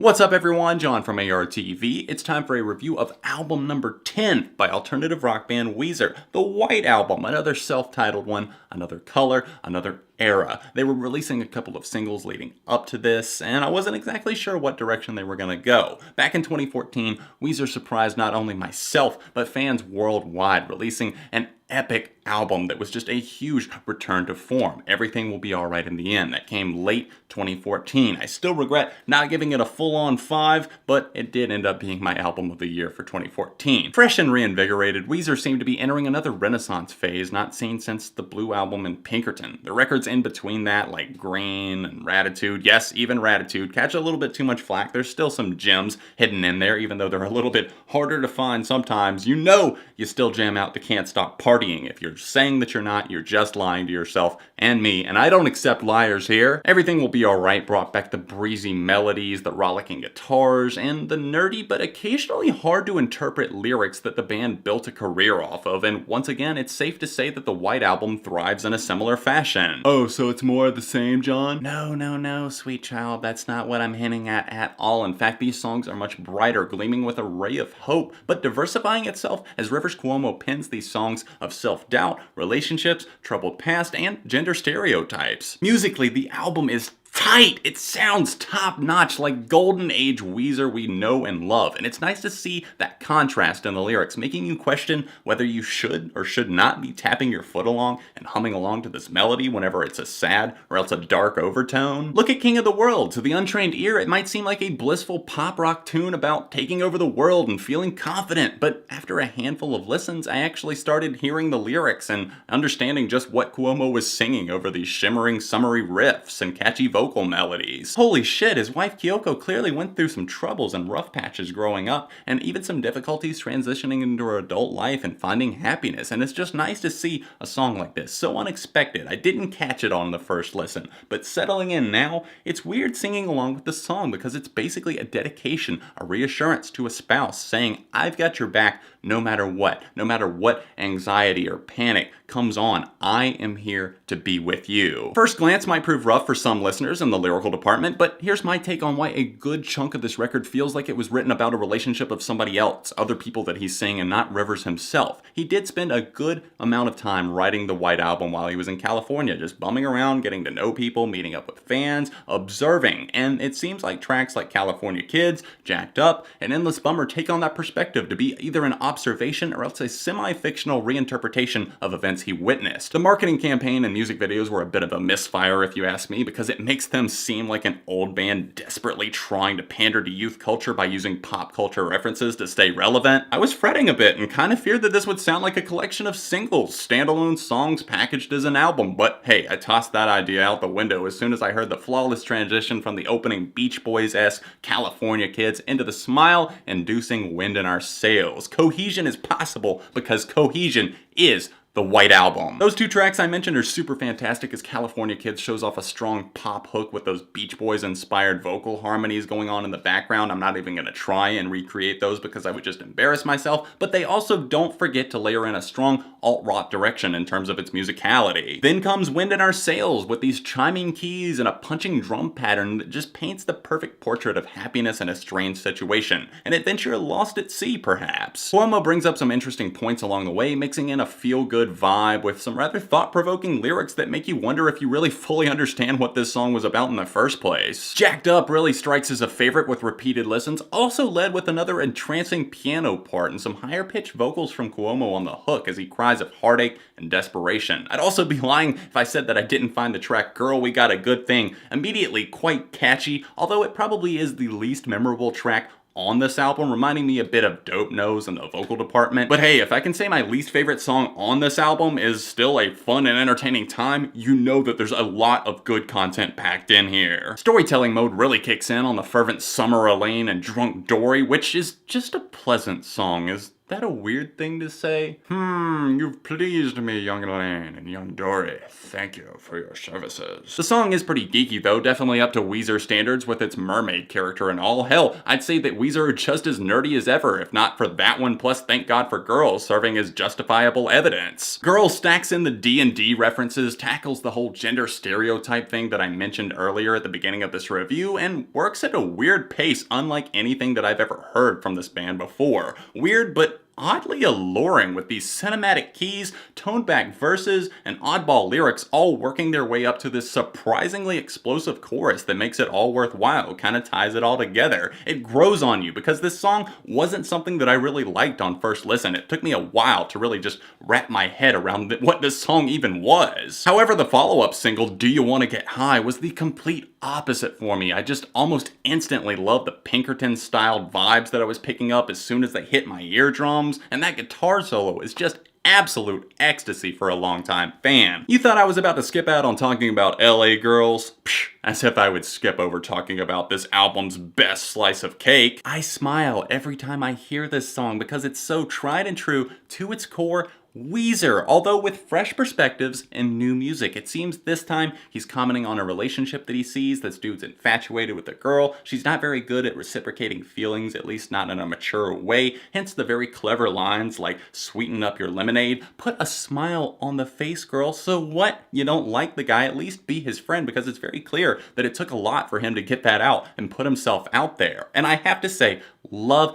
What's up everyone, John from ARTV. It's time for a review of album number 10 by alternative rock band Weezer, the White Album, another self-titled one, another color, another era. They were releasing a couple of singles leading up to this, and I wasn't exactly sure what direction they were gonna go. Back in 2014, Weezer surprised not only myself, but fans worldwide, releasing an epic album that was just a huge return to form. Everything Will Be Alright in the End. That came late 2014. I still regret not giving it a full-on 5, but it did end up being my album of the year for 2014. Fresh and reinvigorated, Weezer seemed to be entering another renaissance phase not seen since the Blue Album and Pinkerton. The records in between that, like Green and Ratitude, yes, even Ratitude, catch a little bit too much flack. There's still some gems hidden in there, even though they're a little bit harder to find sometimes. You know you still jam out to Can't Stop Partying. If you're saying that you're not, you're just lying to yourself and me, and I don't accept liars here. Everything Will Be Alright brought back the breezy melodies, the rollicking guitars, and the nerdy but occasionally hard to interpret lyrics that the band built a career off of, and once again, it's safe to say that the White Album thrives in a similar fashion. Oh, so it's more of the same, John? No, sweet child, that's not what I'm hinting at all. In fact, these songs are much brighter, gleaming with a ray of hope, but diversifying itself as Rivers Cuomo pens these songs of self-doubt, relationships, troubled past, and gender stereotypes. Musically, the album is tight. It sounds top-notch, like golden age Weezer we know and love, and it's nice to see that contrast in the lyrics, making you question whether you should or should not be tapping your foot along and humming along to this melody whenever it's a sad or else a dark overtone. Look at King of the World. To the untrained ear, it might seem like a blissful pop rock tune about taking over the world and feeling confident, but after a handful of listens, I actually started hearing the lyrics and understanding just what Cuomo was singing over these shimmering, summery riffs and catchy vocal melodies. Holy shit, his wife Kyoko clearly went through some troubles and rough patches growing up, and even some difficulties transitioning into her adult life and finding happiness, and it's just nice to see a song like this, so unexpected. I didn't catch it on the first listen, but settling in now, it's weird singing along with the song because it's basically a dedication, a reassurance to a spouse saying, I've got your back no matter what anxiety or panic comes on, I am here to be with you. First glance might prove rough for some listeners in the lyrical department, but here's my take on why a good chunk of this record feels like it was written about a relationship of somebody else, other people that he's seeing, and not Rivers himself. He did spend a good amount of time writing the White Album while he was in California, just bumming around, getting to know people, meeting up with fans, observing, and it seems like tracks like California Kids, Jacked Up, and Endless Bummer take on that perspective to be either an observation or else a semi-fictional reinterpretation of events he witnessed. The marketing campaign and music videos were a bit of a misfire if you ask me, because it makes them seem like an old band desperately trying to pander to youth culture by using pop culture references to stay relevant. I was fretting a bit and kind of feared that this would sound like a collection of singles, standalone songs packaged as an album, but hey, I tossed that idea out the window as soon as I heard the flawless transition from the opening Beach Boys-esque California Kids into the smile-inducing Wind in Our Sails. Cohesion is possible because cohesion is the White Album. Those two tracks I mentioned are super fantastic as California Kids shows off a strong pop hook with those Beach Boys inspired vocal harmonies going on in the background. I'm not even gonna try and recreate those because I would just embarrass myself, but they also don't forget to layer in a strong alt-rock direction in terms of its musicality. Then comes Wind in Our Sails with these chiming keys and a punching drum pattern that just paints the perfect portrait of happiness in a strange situation. An adventure lost at sea, perhaps. Cuomo brings up some interesting points along the way, mixing in a feel-good vibe with some rather thought-provoking lyrics that make you wonder if you really fully understand what this song was about in the first place. Jacked Up really strikes as a favorite with repeated listens, also led with another entrancing piano part and some higher-pitched vocals from Cuomo on the hook as he cries of heartache and desperation. I'd also be lying if I said that I didn't find the track Girl, We Got a Good Thing immediately quite catchy, although it probably is the least memorable track on this album, reminding me a bit of Dope Nose in the vocal department. But hey, if I can say my least favorite song on this album is still a fun and entertaining time, you know that there's a lot of good content packed in here. Storytelling mode really kicks in on the fervent summer Elaine and drunk Dori, which is just a pleasant song, as that a weird thing to say? You've pleased me, young Elaine and young Dori. Thank you for your services. The song is pretty geeky though, definitely up to Weezer standards with its mermaid character and all. Hell, I'd say that Weezer are just as nerdy as ever, if not for that one, plus thank God for Girlz serving as justifiable evidence. Girlz stacks in the D&D references, tackles the whole gender stereotype thing that I mentioned earlier at the beginning of this review, and works at a weird pace unlike anything that I've ever heard from this band before. Weird, but oddly alluring, with these cinematic keys, toned back verses, and oddball lyrics all working their way up to this surprisingly explosive chorus that makes it all worthwhile, kind of ties it all together. It grows on you because this song wasn't something that I really liked on first listen. It took me a while to really just wrap my head around what this song even was. However, the follow-up single, Do You Wanna Get High, was the complete opposite for me. I just almost instantly loved the Pinkerton-styled vibes that I was picking up as soon as they hit my eardrums. And that guitar solo is just absolute ecstasy for a longtime fan. You thought I was about to skip out on talking about LA Girls? Psh, as if I would skip over talking about this album's best slice of cake. I smile every time I hear this song because it's so tried and true to its core Weezer, although with fresh perspectives and new music. It seems this time he's commenting on a relationship that he sees. This dude's infatuated with a girl. She's not very good at reciprocating feelings, at least not in a mature way, hence the very clever lines like, sweeten up your lemonade, put a smile on the face, girl. So what? You don't like the guy? At least be his friend, because it's very clear that it took a lot for him to get that out and put himself out there. And I have to say, love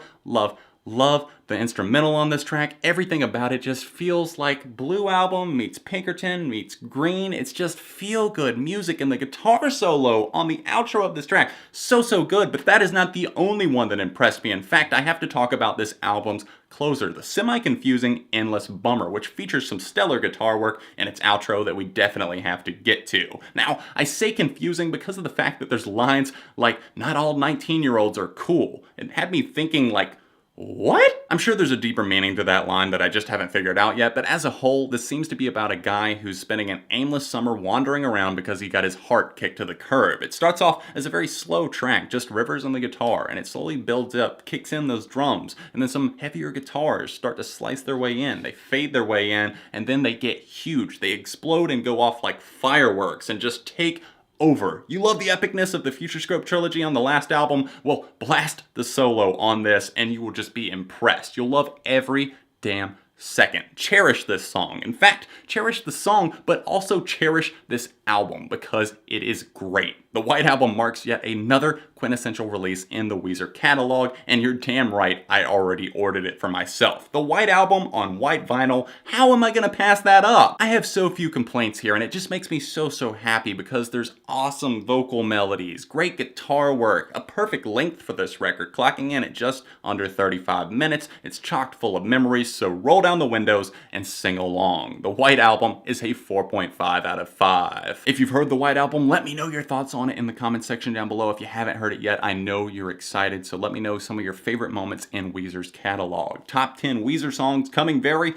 the instrumental on this track. Everything about it just feels like Blue Album meets Pinkerton meets Green. It's just feel-good music, and the guitar solo on the outro of this track, so good, but that is not the only one that impressed me. In fact, I have to talk about this album's closer, the semi-confusing Endless Bummer, which features some stellar guitar work in its outro that we definitely have to get to. Now, I say confusing because of the fact that there's lines like, not all 19-year-olds are cool. It had me thinking like, what? I'm sure there's a deeper meaning to that line that I just haven't figured out yet, but as a whole, this seems to be about a guy who's spending an aimless summer wandering around because he got his heart kicked to the curb. It starts off as a very slow track, just rivers on the guitar, and it slowly builds up, kicks in those drums, and then some heavier guitars start to slice their way in. They fade their way in, and then they get huge. They explode and go off like fireworks and just take over. You love the epicness of the Futurescope trilogy on the last album? Well, blast the solo on this and you will just be impressed. You'll love every damn second. Cherish this song. In fact, cherish the song, but also cherish this album because it is great. The White Album marks yet another quintessential release in the Weezer catalog, and you're damn right I already ordered it for myself. The White Album on white vinyl, how am I gonna pass that up? I have so few complaints here, and it just makes me so happy because there's awesome vocal melodies, great guitar work, a perfect length for this record, clocking in at just under 35 minutes. It's chocked full of memories, so roll down the windows and sing along. The White Album is a 4.5 out of 5. If you've heard the White Album, let me know your thoughts on it in the comment section down below. If you haven't heard it yet, I know you're excited, so let me know some of your favorite moments in Weezer's catalog. Top 10 Weezer songs coming very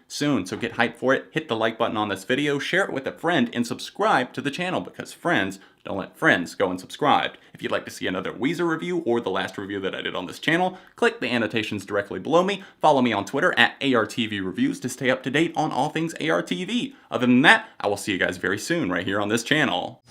soon, so get hyped for it. Hit the like button on this video, share it with a friend, and subscribe to the channel because friends don't let friends go unsubscribed. If you'd like to see another Weezer review or the last review that I did on this channel, click the annotations directly below me. Follow me on Twitter at ARTV Reviews to stay up to date on all things ARTV. Other than that, I will see you guys very soon right here on this channel.